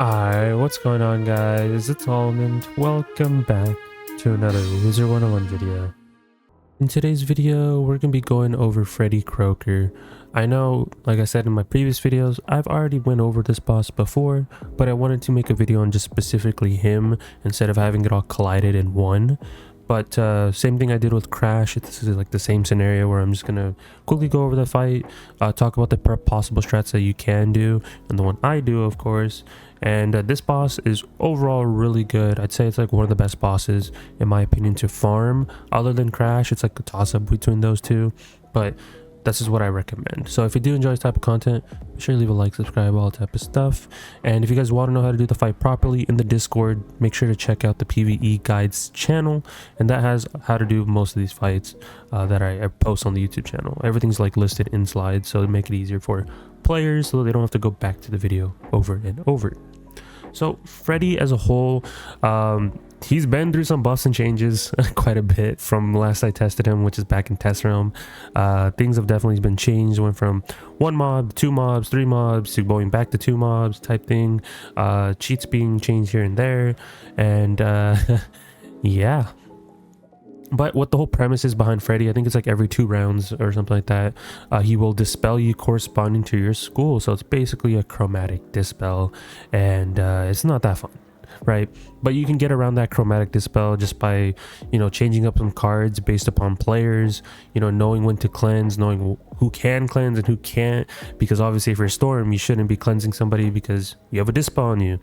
Hi, what's going on guys? It's Almond. Welcome back to another Wizard101 video. In today's video, we're going to be going over Freddie Kroaker. I know, like I said in my previous videos, I've already went over this boss before, but I wanted to make a video on just specifically him instead of having it all collided in one. But same thing I did with Crash. This is like the same scenario where I'm just gonna quickly go over the fight, talk about the possible strats that you can do, and the one I do, of course. And this boss is overall really good. I'd say it's like one of the best bosses in my opinion to farm. Other than Crash, it's like a toss-up between those two, but this is what I recommend. So if you do enjoy this type of content, be sure to leave a like, subscribe, all type of stuff. And if you guys want to know how to do the fight properly in the Discord, make sure to check out the PvE guides channel, and that has how to do most of these fights that I post on the YouTube channel. Everything's like listed in slides, so to make it easier for players so they don't have to go back to the video over and over. So Freddie as a whole, he's been through some buffs and changes quite a bit from last I tested him, which is back in test realm. Things have definitely been changed. Went from 1 mob, 2 mobs, 3 mobs to going back to 2 mobs type thing. Cheats being changed here and there, and yeah. But what the whole premise is behind Freddie, I think it's like every 2 rounds or something like that, he will dispel you corresponding to your school. So it's basically a chromatic dispel, and it's not that fun, right? But you can get around that chromatic dispel just by, you know, changing up some cards based upon players, you know, knowing when to cleanse, knowing who can cleanse and who can't, because obviously if you're Storm, you shouldn't be cleansing somebody because you have a dispel on you.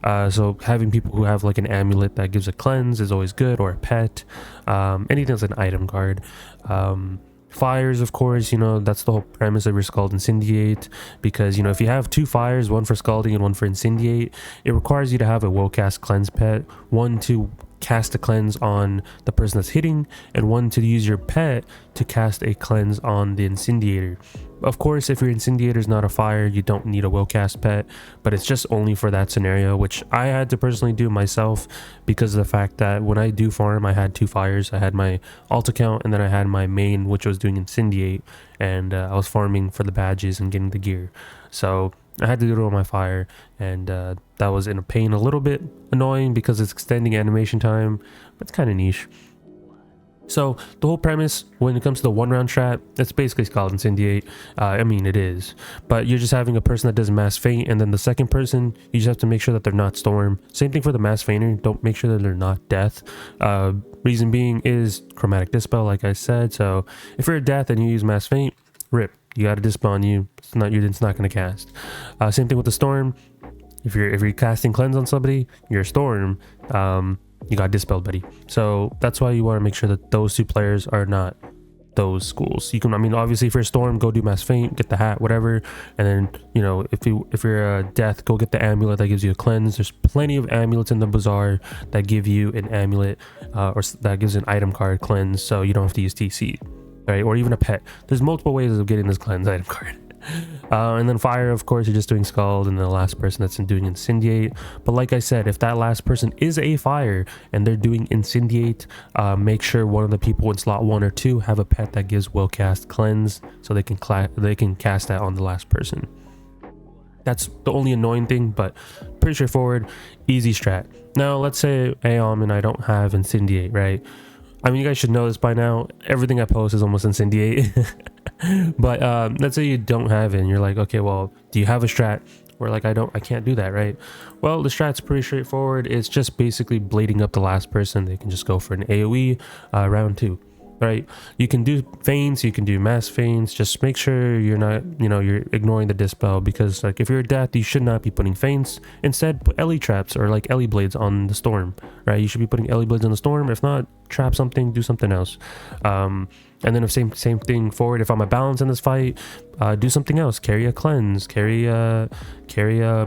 So having people who have like an amulet that gives a cleanse is always good, or a pet, anything that's an item card. Fires, of course, you know, that's the whole premise of your Scald Incendiate, because, you know, if you have 2 fires, one for Scalding and one for Incendiate, it requires you to have a Will-Cast Cleanse pet, one to cast a cleanse on the person that's hitting, and one to use your pet to cast a cleanse on the Incendiator. Of course, if your Incendiator is not a fire, you don't need a Will-Cast pet, but it's just only for that scenario, which I had to personally do myself because of the fact that when I do farm, I had 2 fires. I had my alt account, and then I had my main, which was doing Incendiate, and I was farming for the badges and getting the gear. So I had to do it on my fire, and that was in a pain, a little bit annoying because it's extending animation time, but it's kind of niche. So the whole premise when it comes to the 1 round strat, it's basically Scald Incendiate. I mean, it is, but you're just having a person that does mass feint, and then the second person, you just have to make sure that they're not Storm. Same thing for the mass feinter, don't make sure that they're not Death. Reason being is chromatic dispel, like I said. So if you're a Death and you use mass feint, rip, you got to dispel on you. It's not going to cast. Same thing with the Storm. If you're casting cleanse on somebody, you're a Storm. You got dispelled, buddy. So that's why you want to make sure that those 2 players are not those schools. You can, I mean, obviously if you're a Storm, go do mass feint, get the hat, whatever, and then, you know, if you're a Death, go get the amulet that gives you a cleanse. There's plenty of amulets in the bazaar that give you an amulet, or that gives an item card cleanse, so you don't have to use TC, right? Or even a pet. There's multiple ways of getting this cleanse item card. And then fire, of course, you're just doing Scald, and the last person that's doing Incendiate. But like I said, if that last person is a fire and they're doing Incendiate, make sure one of the people in slot 1 or 2 have a pet that gives Will-Cast Cleanse, so they can cast that on the last person. That's the only annoying thing, but pretty straightforward, easy strat. Now let's say and I don't have Incendiate, right? I mean, you guys should know this by now. Everything I post is almost Incendiate. But let's say you don't have it and you're like, okay, well, do you have a strat? Or like, I can't do that, right? Well, the strat's pretty straightforward. It's just basically blading up the last person. They can just go for an AoE round 2, right? You can do feints, you can do mass feints. Just make sure you're not, you know, you're ignoring the dispel, because like if you're a Death, you should not be putting feints. Instead, put Ellie traps or like Ellie blades on the Storm, right? You should be putting Ellie blades on the Storm. If not, trap something, do something else. And then if same thing forward, if I'm a balance in this fight, do something else, carry a cleanse, carry a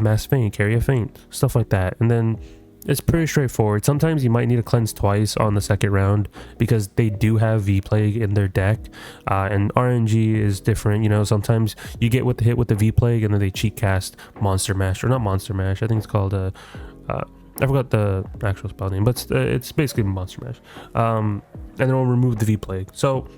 mass feint, carry a feint, stuff like that. And then it's pretty straightforward. Sometimes you might need to cleanse twice on the 2nd round because they do have V-Plague in their deck, and RNG is different. You know, sometimes you get hit with the V-Plague and then they cheat cast Monster Mash, or not Monster Mash, I think it's called I forgot the actual spell name, but it's basically Monster Mash. And then it'll remove the V-Plague. So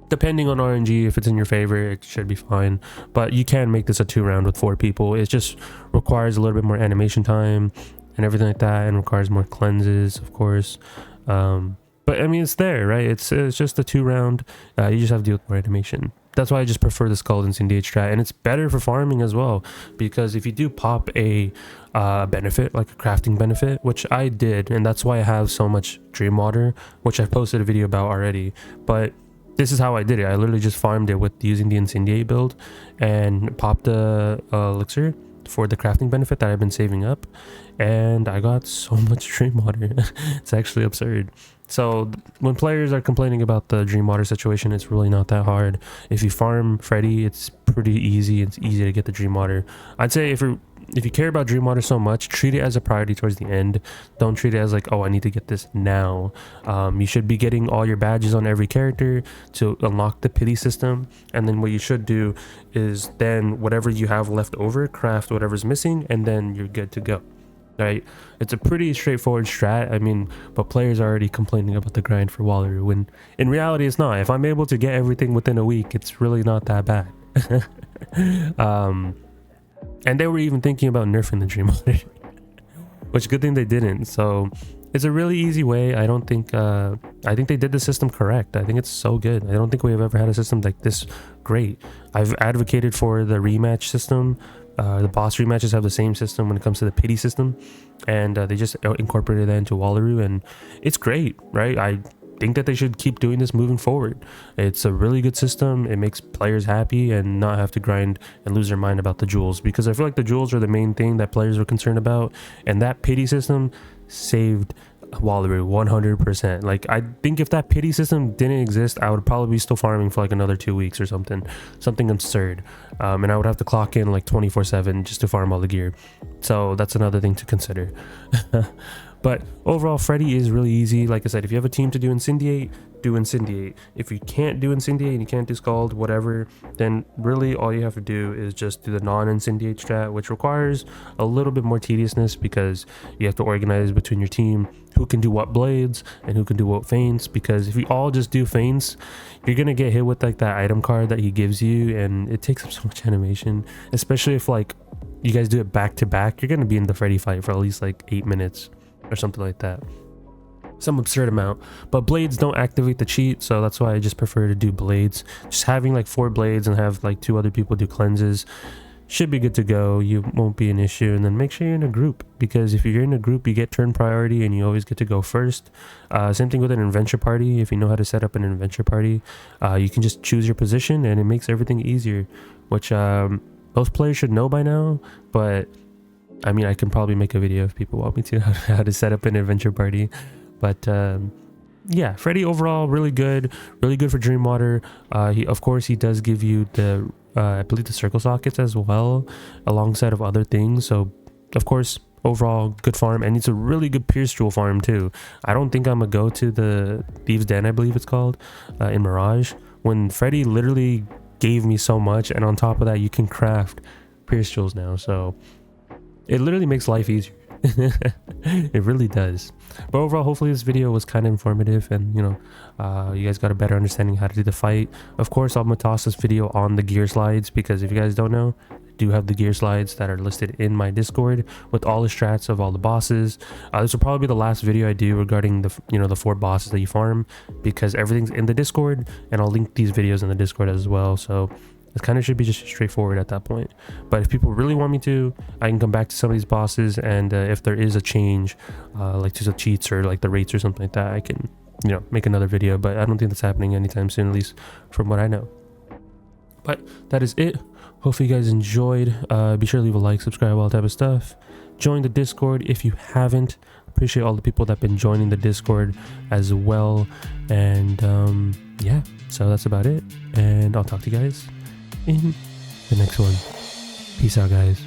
Depending on RNG, if it's in your favor, it should be fine. But you can make this a 2-round with 4 people. It just requires a little bit more animation time and everything like that, and requires more cleanses, of course. But I mean, it's there, right? It's just a 2-round. You just have to deal with more animation. That's why I just prefer the Scald Incendiate strat, and it's better for farming as well, because if you do pop a benefit, like a crafting benefit, which I did, and that's why I have so much Dream Water, which I've posted a video about already. But this is how I did it. I literally just farmed it with using the Incendiate build and popped the elixir for the crafting benefit that I've been saving up, and I got so much Dream Water. It's actually absurd. So when players are complaining about the Dream Water situation, it's really not that hard. If you farm Freddy, it's pretty easy. It's easy to get the Dream Water. I'd say if you care about Dream Water so much, treat it as a priority towards the end. Don't treat it as like, oh, I need to get this now. You should be getting all your badges on every character to unlock the pity system, and then what you should do is then whatever you have left over, craft whatever's missing, and then you're good to go. Right? It's a pretty straightforward strat. I mean, but players are already complaining about the grind for Wallaroo, when in reality it's not. If I'm able to get everything within a week, it's really not that bad. And they were even thinking about nerfing the Dream Water, which good thing they didn't. So it's a really easy way. I don't think I think they did the system correct. I think it's so good. I don't think we have ever had a system like this great. I've advocated for the rematch system. The boss rematches have the same system when it comes to the pity system, and they just incorporated that into Wallaroo, and it's great, right? I think that they should keep doing this moving forward. It's a really good system. It makes players happy and not have to grind and lose their mind about the jewels, because I feel like the jewels are the main thing that players are concerned about, and that pity system saved Wallaroo 100%. Like, I think if that pity system didn't exist, I would probably be still farming for like another 2 weeks or something absurd, and I would have to clock in like 24/7 just to farm all the gear. So that's another thing to consider. But overall, Freddy is really easy. Like I said, if you have a team to do Incendiate, do Incendiate. If you can't do Incendiate and you can't do Scald, whatever, then really all you have to do is just do the non-Incendiate strat, which requires a little bit more tediousness, because you have to organize between your team who can do what blades and who can do what feints. Because if you all just do feints, you're gonna get hit with like that item card that he gives you, and it takes up so much animation, especially if like you guys do it back to back. You're gonna be in the Freddy fight for at least like 8 minutes or something like that, some absurd amount. But blades don't activate the cheat, so that's why I just prefer to do blades. Just having like 4 blades and have like 2 other people do cleanses should be good to go. You won't be an issue. And then make sure you're in a group, because if you're in a group, you get turn priority and you always get to go first. Same thing with an adventure party. If you know how to set up an adventure party, you can just choose your position and it makes everything easier, which most players should know by now. But I mean, I can probably make a video if people want me to, how to set up an adventure party. But yeah, Freddy overall really good for Dream Water. Of course he does give you the I believe the circle sockets as well, alongside of other things. So of course, overall good farm, and it's a really good Pierce Jewel farm too. I don't think I'm gonna go to the Thieves Den, I believe it's called, in Mirage, when Freddy literally gave me so much, and on top of that you can craft Pierce Jewels now. So it literally makes life easier. It really does. But overall, hopefully this video was kind of informative, and you know, you guys got a better understanding how to do the fight. Of course, I'm gonna toss this video on the gear slides, because if you guys don't know, I do have the gear slides that are listed in my Discord with all the strats of all the bosses. This will probably be the last video I do regarding the the 4 bosses that you farm, because everything's in the Discord, and I'll link these videos in the Discord as well. So it kind of should be just straightforward at that point. But if people really want me to, I can come back to some of these bosses, and if there is a change, like to the cheats or like the rates or something like that, I can, make another video. But I don't think that's happening anytime soon, at least from what I know. But that is it. Hopefully you guys enjoyed. Be sure to leave a like, subscribe, all that type of stuff. Join the Discord if you haven't. Appreciate all the people that have been joining the Discord as well. And yeah, so that's about it. And I'll talk to you guys in the next one. Peace out, guys.